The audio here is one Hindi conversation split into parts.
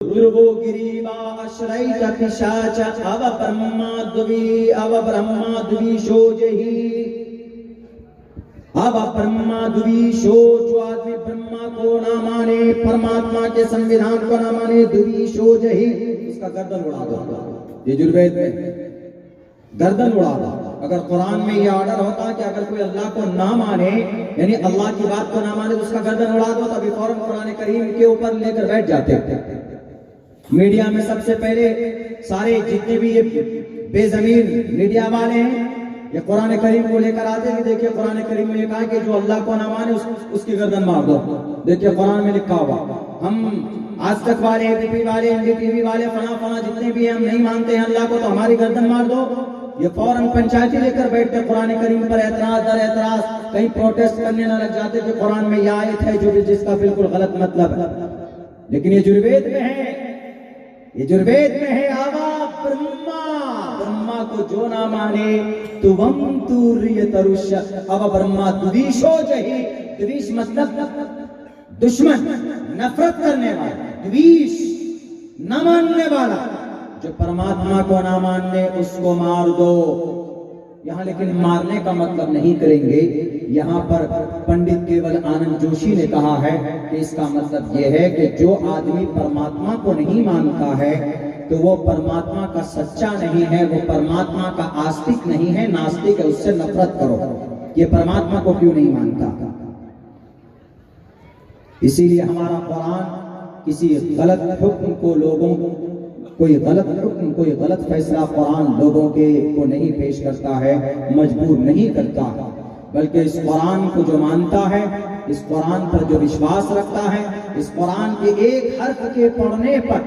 ध्रुवो गिरीवाश्रयित पिशाच अव ब्रह्माद्वीशो जहि अब ब्रह्माद्वीशो। जो आदमी ब्रह्मा को ना माने, परमात्मा के संविधान को ना माने, द्वीशो जहि, उसका गर्दन उड़ा दो। यजुर्वेद में गर्दन उड़ा दो। अगर कुरान में यह ऑर्डर होता कि अगर कोई अल्लाह को ना माने, यानी अल्लाह की बात को ना माने, तो उसका गर्दन उड़ा दो, तभी फौरन कुरान करीम के ऊपर लेकर बैठ जाते थे। मीडिया में सबसे पहले सारे जितने भी ये बेजमीन मीडिया वाले हैं, ये कुरान करीम को लेकर आते हैं। देखिए कुरान करीम में कहा कि जो अल्लाह को ना माने उसकी गर्दन मार दो। देखिए कुरान में लिखा हुआ। हम आज तक वाले, एबीपी वाले, एनडीटीवी वाले, फला जितने भी हैं, हम नहीं मानते हैं अल्लाह को, तो हमारी गर्दन मार दो। ये फौरन पंचायती लेकर बैठते कुरान करीम पर एतराज दर एतराज, कहीं प्रोटेस्ट करने न लग जाते कि कुरान में यह आयत है जो जिसका बिल्कुल गलत मतलब है। लेकिन ये यजुर्वेद में है, यजुर्वेद में है आवा ब्रह्मा को जो ना माने तो वम तूर्य तरुष्य अब ब्रह्मा द्विशो जहि। द्विश मतलब दुश्मन, नफरत करने वाला, द्विश न मानने वाला। जो परमात्मा को ना मानने उसको मार दो। यहाँ लेकिन मारने का मतलब नहीं करेंगे। यहाँ पर पंडित केवल आनंद जोशी ने कहा है कि इसका मतलब यह है कि जो आदमी परमात्मा को नहीं मानता है तो वो परमात्मा का सच्चा नहीं है, वो परमात्मा का आस्तिक नहीं है, नास्तिक है। उससे नफरत करो। ये परमात्मा को क्यों नहीं मानता? इसीलिए हमारा कुरान किसी गलत हुक्म को लोगों कोई गलत हुक्म, कोई गलत फैसला कुरान लोगों के को नहीं पेश करता है, मजबूर नहीं करता, बल्कि इस कुरान को जो मानता है, इस कुरान पर जो विश्वास रखता है, इस कुरान के एक हर्फ के पढ़ने पर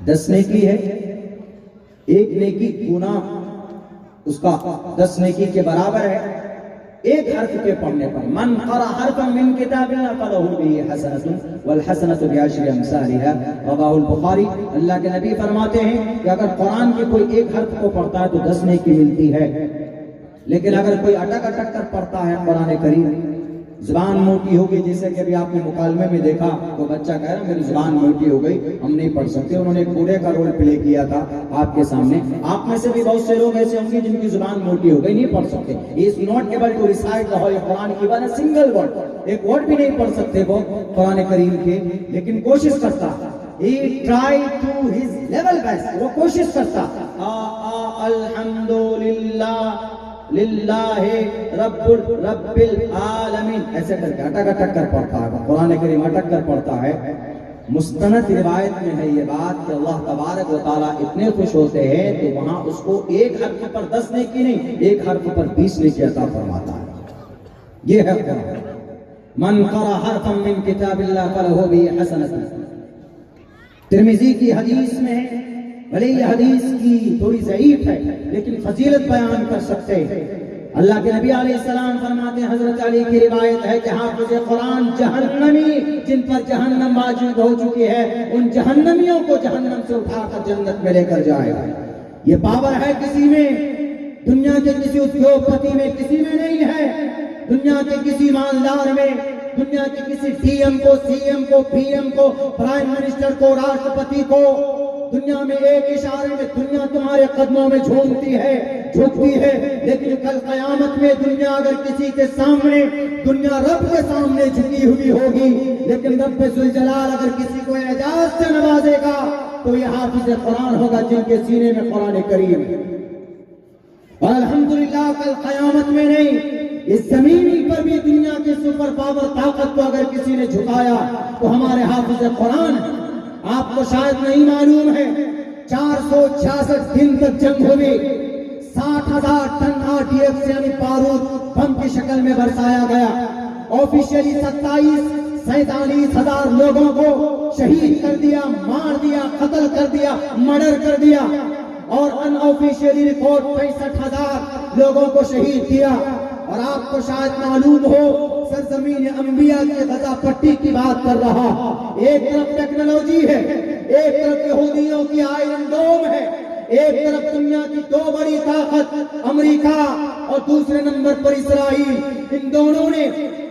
10 नेकी है। एक नेकी गुना उसका 10 नेकी के बराबर है, एक हर्फ के पढ़ने पर। मन क़रा हरफन मिन किताबिल्लाह फलहु बिही हसनतुन वल हसनतु बिअशरि अमसालिहा रवाहुल बुखारी। अल्लाह के नबी फरमाते हैं कि अगर कुरान के कोई एक हर्फ को पढ़ता है तो 10 नेकी मिलती है। लेकिन अगर कोई अटक कर पढ़ता है कुरान करीम, जुबान मोटी हो गई, जैसे कि अभी आपने मुकालमे में देखा तो बच्चा कह रहा मेरी जुबान मोटी हो गई, हम नहीं पढ़ सकते। उन्होंने कूड़े का रोल प्ले किया था आपके सामने। आप में से भी बहुत से लोग ऐसे होंगे जिनकी जुबान मोटी हो गई, नहीं पढ़ सकते। He is not able to recite the whole Quran, even a single word, एक वर्ड भी नहीं पढ़ सकते वो कुरान करीम के, लेकिन कोशिश करता। He tried to his level best, वो कोशिश करता। अल्हम्दुलिल्लाह लिल्लाहि रब्बिल आलमीन, ऐसे करके अटक कर पढ़ता है कुरान करीम, अटक कर पढ़ता है। मुस्तनद रिवायत में है ये बात कि अल्लाह तबारक व तआला इतने खुश होते हैं तो वहां उसको एक हर्फ पर 10 नेकी नहीं, एक हर्फ पर 20 नेकी अता फरमाता है। ये है कुरान। मन क़रा हरफन मिन किताबिल्लाह फलहु बिही हसनतुन। तिर्मिज़ी की हदीस में है, भले ये हदीस की थोड़ी ज़ईफ है लेकिन फजीलत बयान कर सकते हैं। अल्लाह के नबी अलैहिस्सलाम फरमाते हैं, हजरत अली की रिवायत है कि हाफिज़ कुरान जहन्नमी, जिन पर जहन्नम मौजूद हो चुकी है, उन जहन्नमियों को जहन्नम से उठाकर जन्नत में लेकर जाएगा। ये पावर है किसी में, दुनिया के किसी उद्योगपति में किसी में नहीं है, दुनिया के किसी मालदार में, दुनिया के किसी डीएम को, सीएम को, पीएम को, प्राइम मिनिस्टर को, राष्ट्रपति को। दुनिया में एक इशारे में दुनिया तुम्हारे कदमों में झूमती है, झुकती है, लेकिन कल कयामत में दुनिया अगर किसी के सामने, दुनिया रब के सामने झुकी हुई होगी, लेकिन रब जुल जलाल अगर किसी को एजाज से नवाजेगा तो यह हाफिज कुरान होगा जिनके सीने में कुरान करीम है। और अल्हम्दुलिल्लाह कल कयामत में नहीं, इस जमीन पर भी दुनिया के सुपर पावर ताकत को अगर किसी ने झुकाया तो हमारे हाफिज कुरान। आपको शायद नहीं मालूम है, 466 दिन तक जंग हुई, 60,000 टन RTX यानी बारूद बम की शक्ल में बरसाया गया। ऑफिशियली 47,000 लोगों को शहीद कर दिया, मार दिया, कत्ल कर दिया, मर्डर कर दिया। और अनऑफिशियली रिपोर्ट 65,000 लोगों को शहीद किया। और आपको शायद मालूम हो, सरजमीन अंबिया की गजा पट्टी की बात कर रहा। एक तरफ टेक्नोलॉजी है, एक तरफ यहूदियों की आयरन डोम है, एक तरफ दुनिया की 2 बड़ी ताकत अमेरिका और दूसरे नंबर पर इसराइल। इन दोनों ने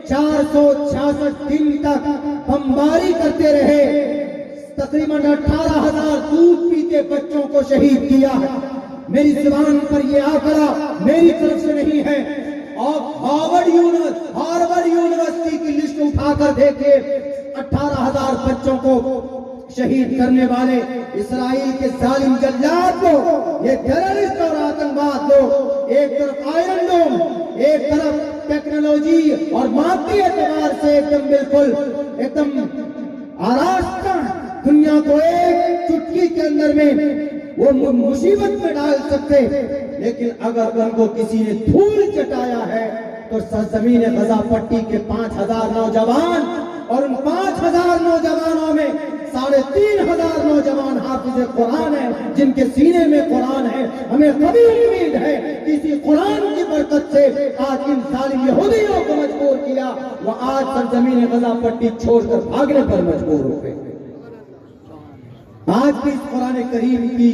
466 दिन तक बमबारी करते रहे, तकरीबन 18,000 दूध पीते बच्चों को शहीद किया है। मेरी जुबान पर यह आंकड़ा मेरी तरफ से नहीं है, और हार्वर्ड यूनिवर्सिटी की लिस्ट उठाकर देखिए, 18,000 बच्चों को शहीद करने वाले इस्राइल के जालिम जल्लाद को, ये टेररिस्ट और आतंकवाद लोग एक तरफ आयरन डोम, एक तरफ टेक्नोलॉजी और मादी एतबार से एकदम आरास्ता दुनिया को एक चुटकी के अंदर में वो मुसीबत में डाल सकते, लेकिन अगर उनको किसी ने धूल चटाया है तो सरजमीन गजा पट्टी के 5,000 नौजवान, और उन 5,000 नौजवानों में 3,500 नौजवान हाफिज कुरान है, जिनके सीने में कुरान है। हमें कभी उम्मीद है कि इसी कुरान की बरकत से आज इन जालिम यहूदियों को मजबूर किया, वो आज सरजमीन गजा पट्टी छोड़कर भागने पर मजबूर हो गए। आज भी इस कुरान करीम की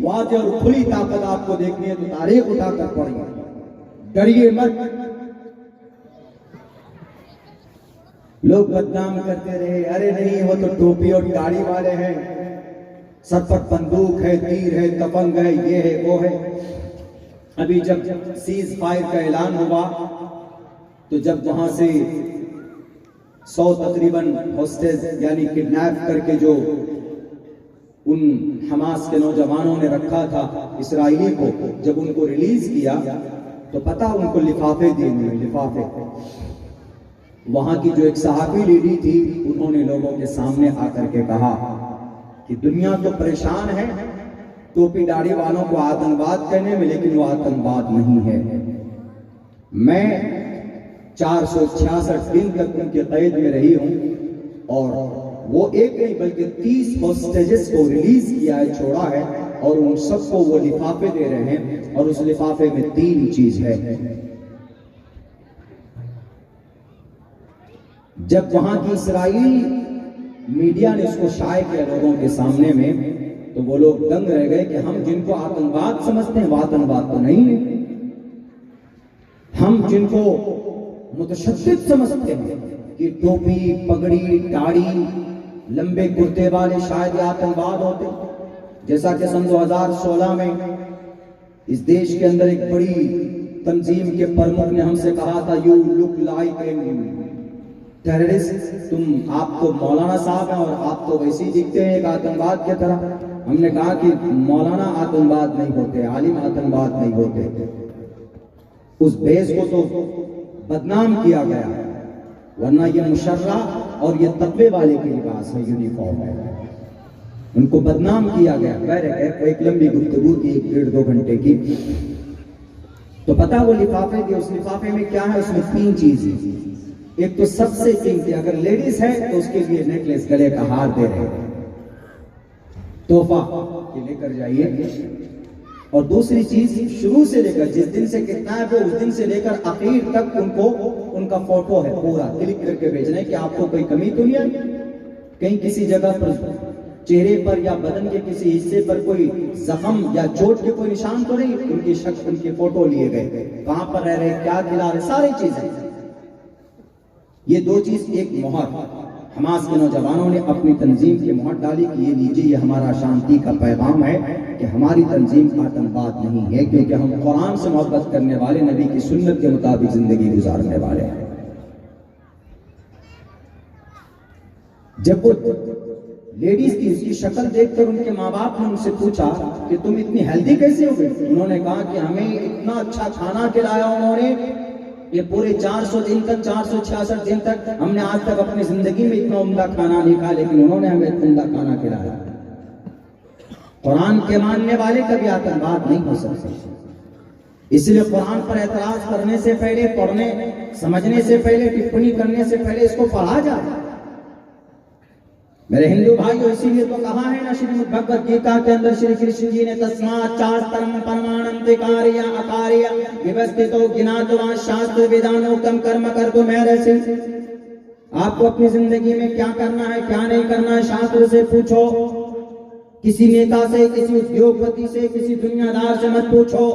वाज़ेह और खुली ताकत आपको देखनी है तो तारीख उठाकर पढ़िए, डरिए मत। लोग बदनाम करते रहे, अरे नहीं वो तो टोपी और दाढ़ी वाले हैं, सर पर बंदूक है, तीर है, तपंग है, ये है वो है। अभी जब सीज फायर का ऐलान हुआ तो जब वहां से 100 तकरीबन होस्टेज यानी किडनैप करके जो उन हमास के नौजवानों ने रखा था इस्राइली को, जब उनको रिलीज किया तो पता उनको लिफाफे दिए, लिफाफे। वहां की जो एक सहाबी लेडी थी, उन्होंने लोगों के सामने आकर के कहा कि दुनिया तो परेशान है टोपी दाढ़ी वालों को आतंकवाद कहने में, लेकिन वो आतंकवाद नहीं है। मैं 466 दिन तक उनके कैद में रही हूं, और वो एक नहीं बल्कि 30 होस्टेजेस को रिलीज किया है, छोड़ा है, और उन सबको वो लिफाफे दे रहे हैं, और उस लिफाफे में 3 चीज है। जब वहां की इस्राइली मीडिया ने उसको शाये किया लोगों के सामने में, तो वो लोग दंग रह गए कि हम जिनको आतंकवाद समझते हैं वो आतंकवाद तो नहीं है, हम जिनको मुतशद्दिद समझते हैं कि टोपी पगड़ी दाढ़ी लंबे कुर्ते वाले शायद आतंकवाद होते। जैसा कि सन 2016 में इस देश के अंदर एक बड़ी तंजीम के प्रमुख ने हमसे कहा था, you look like a terrorist, तुम आप तो मौलाना साहब हैं और आप तो वैसे ही दिखते हैं एक आतंकवाद की तरह। हमने कहा कि मौलाना आतंकवाद नहीं होते, आलिम आतंकवाद नहीं होते। उस बेस को तो बदनाम किया गया, वरना ये मुशर्रा और ये तकवे वाले के लिबास है, यूनिफॉर्म है, उनको बदनाम किया गया। वह एक लंबी गुफ्तगू थी 1-1.5-2 घंटे की, तो पता वो लिफाफे थे, उस लिफाफे में क्या है, उसमें 3 चीज है। एक तो सबसे कीमती, अगर लेडीज है तो उसके लिए नेकलेस, गले का हार दे रहे हैं, तोहफा ये लेकर जाइए। और दूसरी चीज, शुरू से लेकर जिस दिन से किडनैप हो उस दिन से लेकर आखिर तक उनको उनका फोटो है पूरा क्लिक करके भेजना है कि आपको कोई कमी तो नहीं है, कहीं किसी जगह पर चेहरे पर या बदन के किसी हिस्से पर कोई जख्म या चोट के कोई निशान तो नहीं, उनकी शख्स उनके फोटो लिए गए, कहां पर रह रहे, क्या खिला रहे, सारी चीजें। ये 2 चीज, एक मोहर हमास के नौजवानों ने अपनी तंजीम की मोहर डाली कि ये लीजिए, ये हमारा शांति का पैगाम है कि हमारी तंजीम आतंकवाद नहीं है, क्योंकि हम कुरान से मोहब्बत करने वाले, नबी की सुन्नत के मुताबिक जिंदगी गुजारने वाले हैं। जब वो लेडीज की उसकी शक्ल देखकर उनके माँ बाप ने उनसे पूछा कि तुम इतनी हेल्दी कैसे हो गई, उन्होंने कहा कि हमें इतना अच्छा खाना खिलाया उन्होंने, ये पूरे 400 दिन तक, 466 दिन तक हमने आज तक अपनी जिंदगी में इतना उम्दा खाना नहीं खाया, लेकिन उन्होंने हमें इतना उम्दा खाना खिलाया। कुरान के मानने वाले कभी आतंकवाद नहीं हो सकते, इसलिए कुरान पर एतराज करने से पहले, पढ़ने समझने से पहले, टिप्पणी करने से पहले इसको पढ़ा जाए। मेरे हिंदू भाइयों, इसीलिए तो कहा है ना श्रीमद् भगवद गीता के अंदर श्री कृष्ण जी ने तस्मात् चास्तरम परमाणं कार्य अकार्य व्यवस्थितो ज्ञातवा शास्त्र विधानोक्तम कर्म कर्तुम अर्हसि। आपको अपनी जिंदगी में क्या करना है क्या नहीं करना है शास्त्र से पूछो, किसी नेता से, किसी उद्योगपति से, किसी दुनियादार से मत पूछो।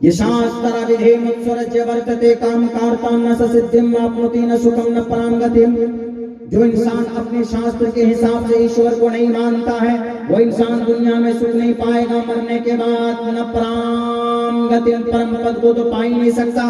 ये शास्त्र विधि मुत्सरज्य वर्तते काम कार्ता न सिद्धिम आपनोति न सुखम न पराम गतिम। जो इंसान अपने शास्त्र के हिसाब से ईश्वर को नहीं मानता है वो इंसान दुनिया में सुख नहीं पाएगा, मरने के बाद न पराम गतिम, परम पद को तो पा ही नहीं सकता।